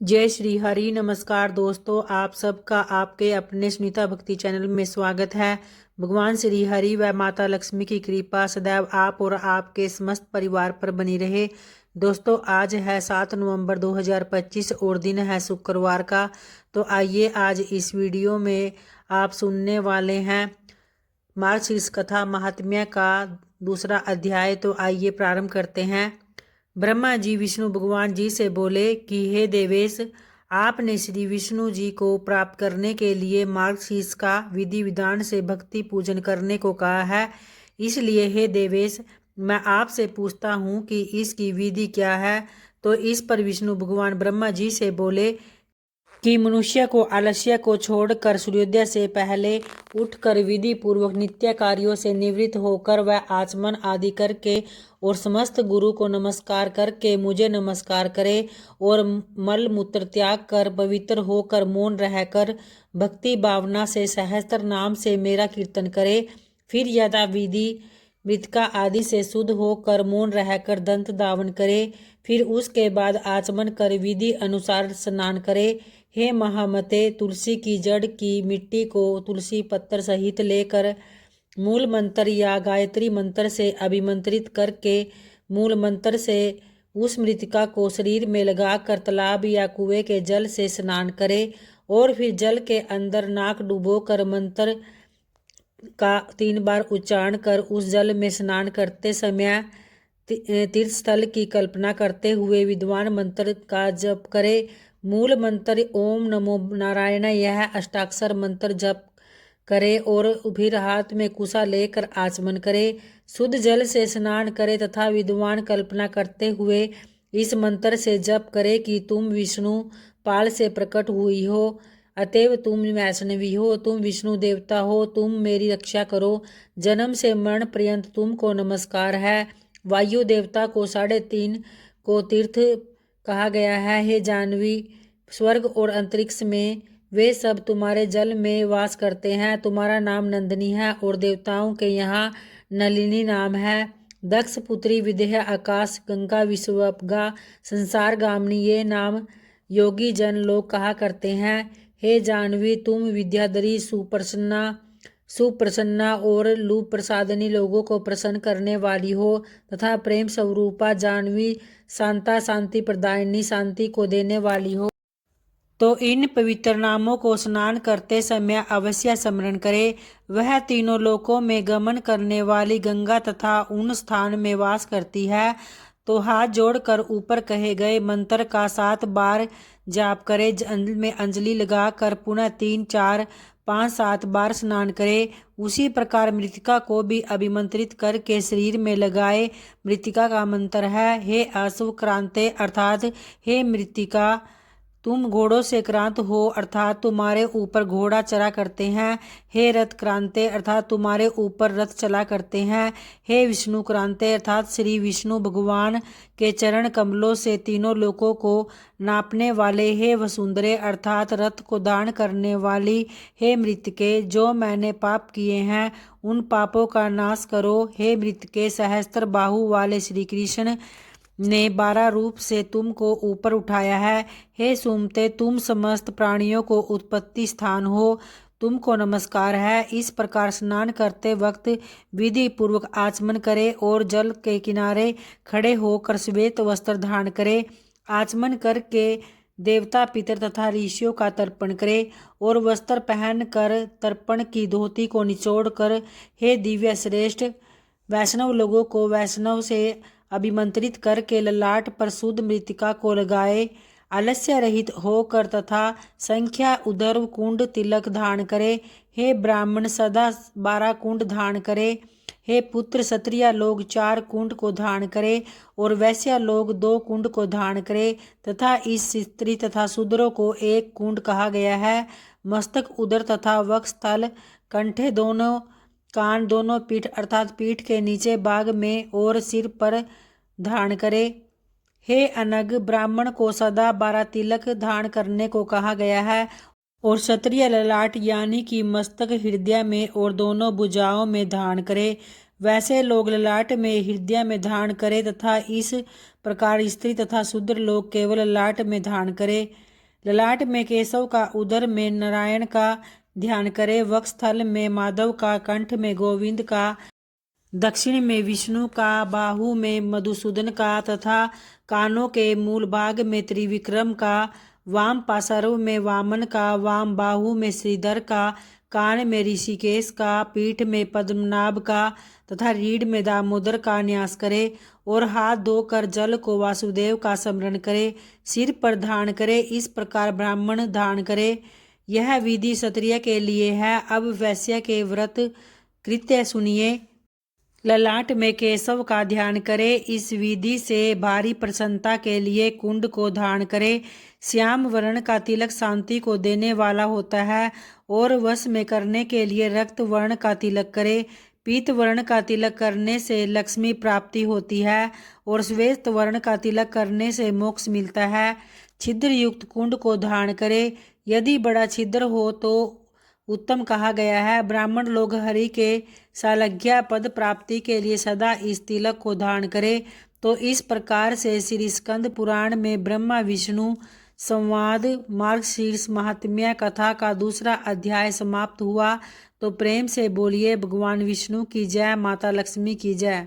जय श्री हरि। नमस्कार दोस्तों, आप सबका आपके अपने सुनीता भक्ति चैनल में स्वागत है। भगवान श्री हरि व माता लक्ष्मी की कृपा सदैव आप और आपके समस्त परिवार पर बनी रहे। दोस्तों, आज है 7 नवंबर 2025 और दिन है शुक्रवार का। तो आइए आज इस वीडियो में आप सुनने वाले हैं मार्गशीर्ष कथा महात्म्य का दूसरा अध्याय। तो आइए प्रारंभ करते हैं। ब्रह्मा जी विष्णु भगवान जी से बोले कि हे देवेश, आपने श्री विष्णु जी को प्राप्त करने के लिए मार्गशीर्ष का विधि विधान से भक्ति पूजन करने को कहा है। इसलिए हे देवेश, मैं आपसे पूछता हूँ कि इसकी विधि क्या है। तो इस पर विष्णु भगवान ब्रह्मा जी से बोले कि मनुष्य को आलस्य को छोड़कर सूर्योदय से पहले उठकर विधि पूर्वक नित्य कार्यों से निवृत्त होकर वह आचमन आदि करके और समस्त गुरु को नमस्कार करके मुझे नमस्कार करे और मल मूत्र त्याग कर पवित्र होकर मौन रहकर भक्ति भावना से सहस्त्र नाम से मेरा कीर्तन करे। फिर यथा विधि मृतिका आदि से शुद्ध होकर मौन रहकर दंत धावन करे। फिर उसके बाद आचमन कर विधि अनुसार स्नान करे। हे महामते, तुलसी की जड़ की मिट्टी को तुलसी पत्थर सहित लेकर मूल मंत्र या गायत्री मंत्र से अभिमंत्रित करके मूल मंत्र से उस मृतिका को शरीर में लगाकर तालाब या कुएं के जल से स्नान करे और फिर जल के अंदर नाक डुबोकर मंत्र का 3 बार उच्चारण कर उस जल में स्नान करते समय तीर्थ स्थल की कल्पना करते हुए विद्वान मंत्र का जप करे। मूल मंत्र ओम नमो नारायण यह अष्टाक्षर मंत्र जप करे और फिर हाथ में कुशा लेकर आचमन करे। शुद्ध जल से स्नान करे तथा विद्वान कल्पना करते हुए इस मंत्र से जप करे कि तुम विष्णु पाल से प्रकट हुई हो, अतएव तुम वैष्णवी हो, तुम विष्णु देवता हो, तुम मेरी रक्षा करो। जन्म से मरण पर्यंत तुमको नमस्कार है। वायु देवता को 3.5 को तीर्थ कहा गया है। हे जानवी, स्वर्ग और अंतरिक्ष में वे सब तुम्हारे जल में वास करते हैं। तुम्हारा नाम नंदिनी है और देवताओं के यहाँ नलिनी नाम है। दक्ष पुत्री विदेह आकाश गंगा विश्वगा संसार गामिनी ये नाम योगी जन लोग कहा करते हैं। हे जानवी, तुम विद्याधरी सुप्रसन्ना और लूप प्रसादनी लोगों को प्रसन्न करने वाली हो तथा प्रेम स्वरूपा जानवी शांता शांति प्रदायिनी शांति को देने वाली हो। तो इन पवित्र नामों को स्नान करते समय अवश्य स्मरण करे। वह तीनों लोकों में गमन करने वाली गंगा तथा उन स्थान में वास करती है। तो हाथ जोड़कर ऊपर कहे गए मंत्र का 7 बार जाप करे। जल में अंजलि लगाकर पुनः 3, 4, 5, 7 बार स्नान करे। उसी प्रकार मृतिका को भी अभिमंत्रित करके शरीर में लगाए। मृतिका का मंत्र है, हे अश्व क्रांते अर्थात हे मृतिका, तुम घोड़ों से क्रांत हो अर्थात तुम्हारे ऊपर घोड़ा चला करते हैं। हे रथ क्रांते अर्थात तुम्हारे ऊपर रथ चला करते हैं। हे विष्णु क्रांते अर्थात श्री विष्णु भगवान के चरण कमलों से तीनों लोकों को नापने वाले। हे वसुंधरे अर्थात रथ को दान करने वाली। हे मृतके, जो मैंने पाप किए हैं उन पापों का नाश करो। हे मृतके, सहस्त्र बाहु वाले श्री कृष्ण ने 12 रूप से तुमको ऊपर उठाया है। हे सुमते, तुम समस्त प्राणियों को उत्पत्ति स्थान हो, तुमको नमस्कार है। इस प्रकार स्नान करते वक्त विधि पूर्वक आचमन करे और जल के किनारे खड़े होकर श्वेत वस्त्र धारण करे। आचमन करके देवता पितर तथा ऋषियों का तर्पण करे और वस्त्र पहनकर तर्पण की धोती को निचोड़ कर हे दिव्य श्रेष्ठ वैष्णव लोगों को वैष्णव से अभिमंत्रित करके ललाट पर शुद्ध मृतिका को लगाए। आलस्य रहित होकर तथा संख्या उदर्व कुंड तिलक धारण करे। हे ब्राह्मण, सदा 12 कुंड धारण करे। हे पुत्र, क्षत्रिय लोग 4 कुंड को धारण करे और वैश्य लोग 2 कुंड को धारण करे तथा इस स्त्री तथा शूद्रों को 1 कुंड कहा गया है। मस्तक, उदर तथा वक्षस्थल, कंठे दोनों, कान दोनों, पीठ अर्थात पीठ के नीचे भाग में और सिर पर धारण करे। हे अनग, ब्राह्मण को सदा 12 तिलक धारण करने को कहा गया है और क्षत्रिय ललाट यानी कि मस्तक हृदय में और दोनों भुजाओं में धारण करे। वैसे लोग ललाट में हृदय में धारण करे तथा इस प्रकार स्त्री तथा शूद्र लोग केवल ललाट में धारण करे। ललाट में केशव का, उदर में नारायण का ध्यान करें। वक्षस्थल में माधव का, कंठ में गोविंद का, दक्षिण में विष्णु का, बाहु में मधुसूदन का तथा कानों के मूल भाग में त्रिविक्रम का, वाम पार्श्व में वामन का, वाम बाहु में श्रीधर का, कान में ऋषिकेश का, पीठ में पद्मनाभ का तथा रीढ़ में दामोदर का न्यास करे और हाथ धोकर जल को वासुदेव का स्मरण करे। सिर पर धारण करे। इस प्रकार ब्राह्मण धारण करे। यह विधि क्षत्रिय के लिए है। अब वैश्य के व्रत कृत्य सुनिए। ललाट में केशव का ध्यान करें। इस विधि से भारी प्रसन्नता के लिए कुंड को धारण करें। श्याम वर्ण का तिलक शांति को देने वाला होता है और वश में करने के लिए रक्त वर्ण का तिलक करें। पीत वर्ण का तिलक करने से लक्ष्मी प्राप्ति होती है और श्वेत वर्ण का तिलक करने से मोक्ष मिलता है। छिद्र युक्त कुंड को धारण करें। यदि बड़ा छिद्र हो तो उत्तम कहा गया है। ब्राह्मण लोग हरि के सालज्ञा पद प्राप्ति के लिए सदा इस तिलक को धारण करें। तो इस प्रकार से श्री स्कंद पुराण में ब्रह्मा विष्णु संवाद मार्गशीर्ष महात्म्य कथा का दूसरा अध्याय समाप्त हुआ। तो प्रेम से बोलिए भगवान विष्णु की जय, माता लक्ष्मी की जय।